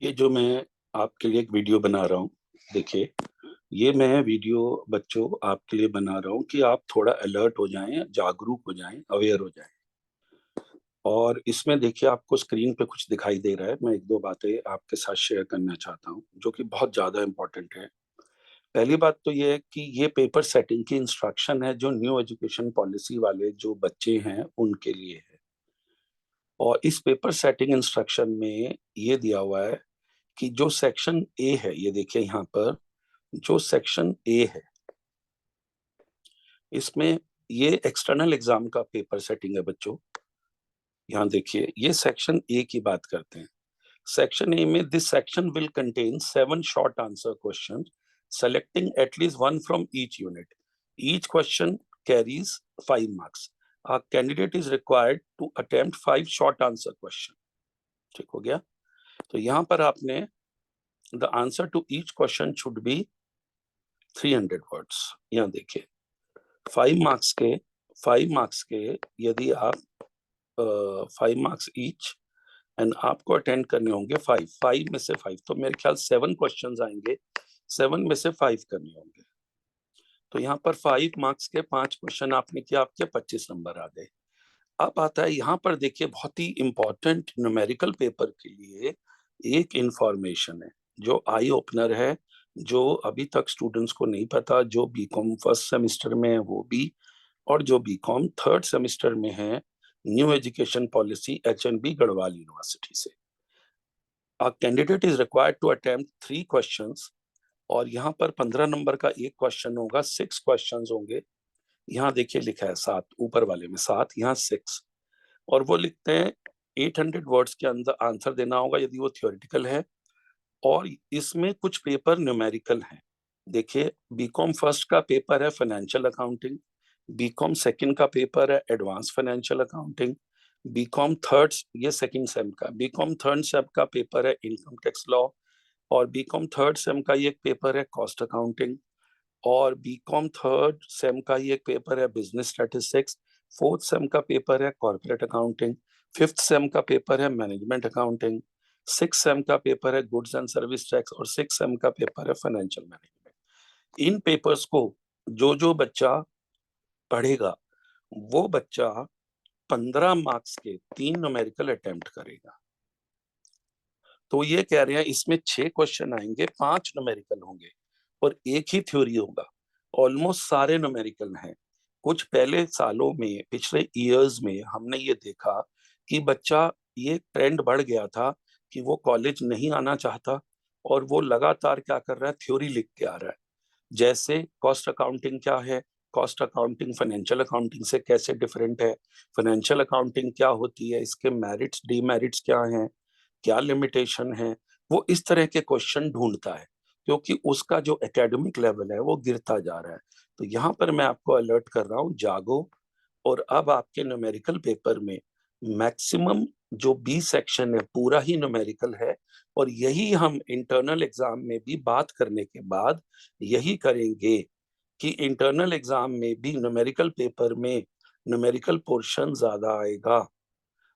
ये जो मैं आपके लिए एक वीडियो बना रहा हूँ, देखिए, ये मैं वीडियो बच्चों आपके लिए बना रहा हूँ कि आप थोड़ा अलर्ट हो जाएं, जागरूक हो जाएं, अवेयर हो जाएं। और इसमें देखिए आपको स्क्रीन पे कुछ दिखाई दे रहा है। मैं एक दो बातें आपके साथ शेयर करना चाहता हूँ जो कि बहुत ज्यादा इंपॉर्टेंट है। पहली बात तो ये है कि ये पेपर सेटिंग की इंस्ट्रक्शन है जो न्यू एजुकेशन पॉलिसी वाले जो बच्चे हैं उनके लिए है। और इस पेपर सेटिंग इंस्ट्रक्शन में ये दिया हुआ है कि जो सेक्शन ए है, ये देखिए यहाँ पर जो सेक्शन ए है, इसमें ये एक्सटर्नल एग्जाम का पेपर सेटिंग है बच्चों। यहाँ देखिए ये सेक्शन ए की बात करते हैं। सेक्शन ए में this section will contain 7 short answer question selecting at least one from each unit. Each question carries 5 marks. A candidate is required to attempt 5 short answer question. ठीक हो गया। तो यहाँ पर आपने the answer to each question should be 300 words. यहाँ देखिए 5 marks के 5 मार्क्स के यदि आप 5 मार्क्स ईच एंड आपको अटेंड करने होंगे 5 में से 5, तो मेरे ख्याल 7 क्वेश्चंस आएंगे, 7 में से 5 करने होंगे। तो यहाँ पर 5 मार्क्स के 5 क्वेश्चन आपने किया, आपके 25 नंबर आ गए। अब आता है यहाँ पर देखिए बहुत ही इंपॉर्टेंट न्यूमेरिकल पेपर के लिए एक इंफॉर्मेशन है जो आई ओपनर है, जो अभी तक स्टूडेंट्स को नहीं पता, जो बीकॉम फर्स्ट सेमेस्टर में है वो भी, और जो बीकॉम थर्ड सेमेस्टर में है new education policy HNB Garhwal university से। A candidate is required to attempt 3 questions. और यहाँ पर 15 नंबर का एक क्वेश्चन होगा, 6 क्वेश्चंस होंगे। यहाँ देखिए लिखा है 7, ऊपर वाले में 7, यहाँ 6। और वो लिखते हैं 800 वर्ड्स के अंदर आंसर देना होगा यदि वो थियोरिटिकल है। और इसमें कुछ पेपर न्यूमेरिकल हैं। देखिए बीकॉम फर्स्ट का पेपर है फाइनेंशियल अकाउंटिंग, बीकॉम सेकंड का पेपर है advance financial accounting, BCom third, ये सेकंड सेम का, बीकॉम थर्ड सेम का पेपर है इनकम टैक्स लॉ, और बीकॉम थर्ड सेम का ये एक पेपर है कॉस्ट अकाउंटिंग, और बीकॉम थर्ड सेम का ये एक पेपर है बिजनेस स्टैटिस्टिक्स, फोर्थ सेम का पेपर है कॉर्पोरेट अकाउंटिंग, फिफ्थ सेम का पेपर है मैनेजमेंट अकाउंटिंग, सिक्स सेम का पेपर है गुड्स एंड सर्विस टैक्स, और सिक्स सेम का पेपर है फाइनेंशियल मैनेजमेंट। इन पेपर्स को जो जो बच्चा पढ़ेगा वो बच्चा 15 मार्क्स के 3 न्यूमेरिकल अटेम्प्ट करेगा। तो ये कह रहे हैं इसमें 6 क्वेश्चन आएंगे, 5 न्यूमेरिकल होंगे और एक ही थ्योरी होगा। ऑलमोस्ट सारे न्यूमेरिकल हैं। कुछ पहले सालों में, पिछले ईयर्स में हमने ये देखा कि बच्चा, ये ट्रेंड बढ़ गया था कि वो कॉलेज नहीं आना चाहता और वो लगातार क्या कर रहा है, थ्योरी लिख के आ रहा है। जैसे कॉस्ट अकाउंटिंग क्या है, कॉस्ट अकाउंटिंग फाइनेंशियल अकाउंटिंग से कैसे डिफरेंट है, फाइनेंशियल अकाउंटिंग क्या होती है, इसके मेरिट्स डीमेरिट्स क्या हैं, क्या लिमिटेशन है, वो इस तरह के क्वेश्चन ढूंढता है क्योंकि उसका जो एकेडमिक लेवल है वो गिरता जा रहा है। तो यहाँ पर मैं आपको अलर्ट कर रहा हूँ, जागो। और अब आपके न्यूमेरिकल पेपर में मैक्सिमम जो बी सेक्शन है पूरा ही न्यूमेरिकल है। और यही हम इंटरनल एग्जाम में भी बात करने के बाद यही करेंगे कि इंटरनल एग्जाम में भी न्यूमेरिकल पेपर में न्यूमेरिकल पोर्शन ज्यादा आएगा।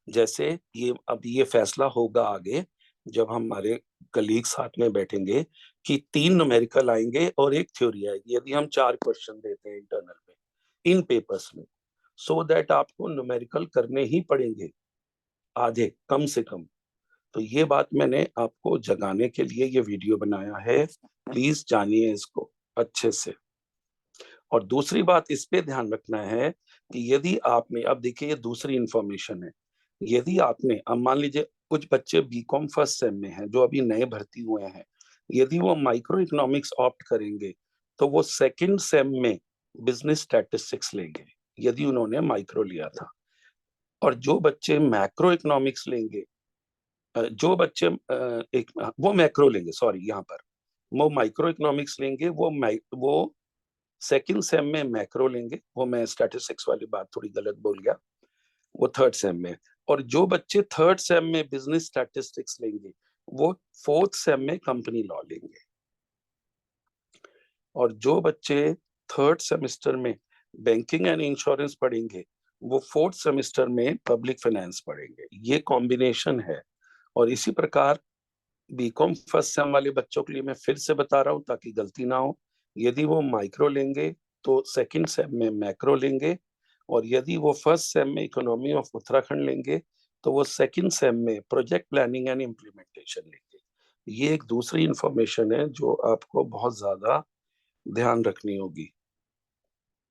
जैसे ये अब ये फैसला होगा आगे जब हमारे कलीग साथ में बैठेंगे कि 3 न्यूमेरिकल आएंगे और एक थ्योरी आएगी यदि हम 4 क्वेश्चन देते हैं इंटरनल में इन पेपर्स में, सो दैट आपको न्यूमेरिकल करने ही पड़ेंगे, आधे कम से कम। तो ये बात मैंने आपको जगाने के लिए ये वीडियो बनाया है, प्लीज जानिए इसको अच्छे से। और दूसरी बात इस पे ध्यान रखना है कि यदि आपने, अब देखिए ये दूसरी इंफॉर्मेशन है, यदि आपने, अब मान लीजिए कुछ बच्चे बीकॉम फर्स्ट सेम में हैं जो अभी नए भर्ती हुए हैं, यदि वो माइक्रो इकोनॉमिक्स ऑप्ट करेंगे तो वो सेकंड सेम में बिजनेस स्टैटिस्टिक्स लेंगे यदि उन्होंने माइक्रो लिया था। और जो बच्चे मैक्रो इकोनॉमिक्स लेंगे, जो बच्चे एक वो मैक्रो लेंगे, सॉरी, यहाँ पर वो माइक्रो इकोनॉमिक्स लेंगे, वो सेकंड सेम में मैक्रो लेंगे, वो मैं स्टैटिस्टिक्स वाली बात थोड़ी गलत बोल गया, वो थर्ड सेम में। और जो बच्चे थर्ड सेम में बिजनेस स्टैटिस्टिक्स लेंगे वो फोर्थ सेम में कंपनी लॉ लेंगे। और जो बच्चे थर्ड सेमेस्टर में बैंकिंग एंड इंश्योरेंस पढ़ेंगे वो फोर्थ सेमेस्टर में पब्लिक फाइनेंस पढ़ेंगे। ये कॉम्बिनेशन है। और इसी प्रकार बीकॉम फर्स्ट सेम वाले बच्चों के लिए मैं फिर से बता रहा हूँ ताकि गलती ना हो। यदि वो माइक्रो लेंगे तो सेकंड सेम में मैक्रो लेंगे, और यदि वो फर्स्ट सेम में इकोनॉमी ऑफ उत्तराखंड लेंगे तो वो सेकंड सेम में प्रोजेक्ट प्लानिंग एंड इम्प्लीमेंटेशन लेंगे। ये एक दूसरी इंफॉर्मेशन है जो आपको बहुत ज्यादा ध्यान रखनी होगी,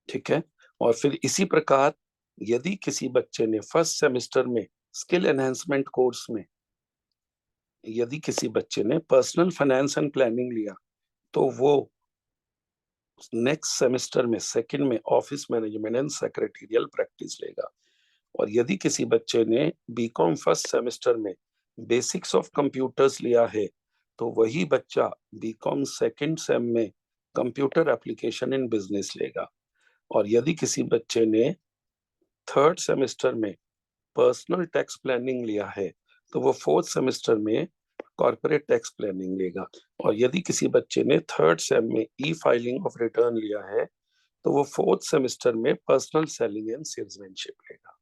ठीक है। और फिर इसी प्रकार यदि किसी बच्चे ने फर्स्ट सेमेस्टर में स्किल एनहेंसमेंट कोर्स में, यदि किसी बच्चे ने पर्सनल फाइनेंस एंड प्लानिंग लिया तो वो नेक्स्ट सेमेस्टर में सेकंड में office management and secretarial practice लेगा। और यदि किसी बच्चे ने बीकॉम फर्स्ट सेमेस्टर में बेसिक्स ऑफ कंप्यूटर्स लिया है तो वही बच्चा बीकॉम सेकंड सेम में कंप्यूटर एप्लीकेशन इन बिजनेस लेगा। और यदि किसी बच्चे ने थर्ड सेमेस्टर में पर्सनल टैक्स प्लानिंग लिया है तो वो फोर्थ सेमेस्टर में कॉर्पोरेट टैक्स प्लानिंग लेगा। और यदि किसी बच्चे ने थर्ड सेम में ई फाइलिंग ऑफ रिटर्न लिया है तो वो फोर्थ सेमेस्टर में पर्सनल सेलिंग एंड सेल्समैनशिप लेगा।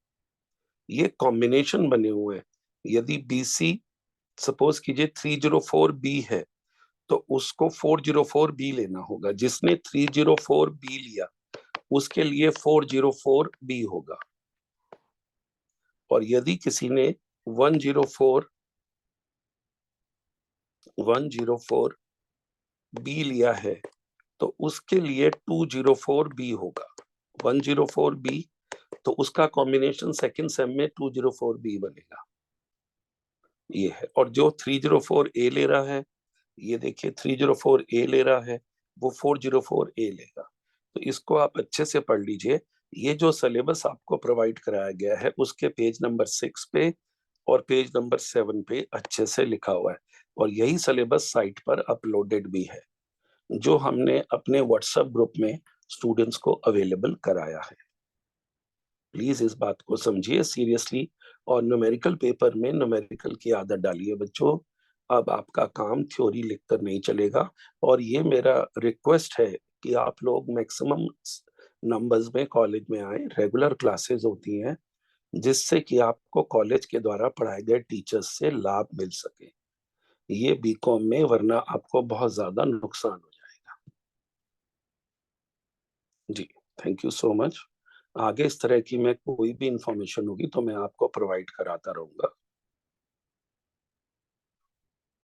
ये कॉम्बिनेशन बने हुए हैं। यदि बीसी सपोज कीजिए 304 बी है तो उसको 404 बी लेना होगा। जिसने 304 बी लिया उसके लिए 404 बी होगा। और यदि किसी ने 104 बी लिया है तो उसके लिए 204 बी होगा। 104 बी तो उसका कॉम्बिनेशन सेकंड सेम में 204 बी बनेगा, ये है। और जो 304 ए ले रहा है, ये देखिए 304 ए ले रहा है, वो 404 ए लेगा। तो इसको आप अच्छे से पढ़ लीजिए। ये जो सिलेबस आपको प्रोवाइड कराया गया है उसके पेज नंबर 6 पे और पेज नंबर 7 पे अच्छे से लिखा हुआ है। और यही सिलेबस साइट पर अपलोडेड भी है जो हमने अपने व्हाट्सएप ग्रुप में स्टूडेंट्स को अवेलेबल कराया है। प्लीज इस बात को समझिए सीरियसली। और न्यूमेरिकल पेपर में न्यूमेरिकल की आदत डालिए बच्चों। अब आपका काम थ्योरी लिखकर नहीं चलेगा। और ये मेरा रिक्वेस्ट है कि आप लोग मैक्सिमम नंबर्स में कॉलेज में आए। रेगुलर क्लासेस होती हैं जिससे कि आपको कॉलेज के द्वारा पढ़ाए गए टीचर्स से लाभ मिल सके। ये बीकॉम में, वरना आपको बहुत ज्यादा नुकसान हो जाएगा। जी, थैंक यू सो मच। आगे इस तरह की मैं कोई भी इंफॉर्मेशन होगी तो मैं आपको प्रोवाइड कराता रहूंगा।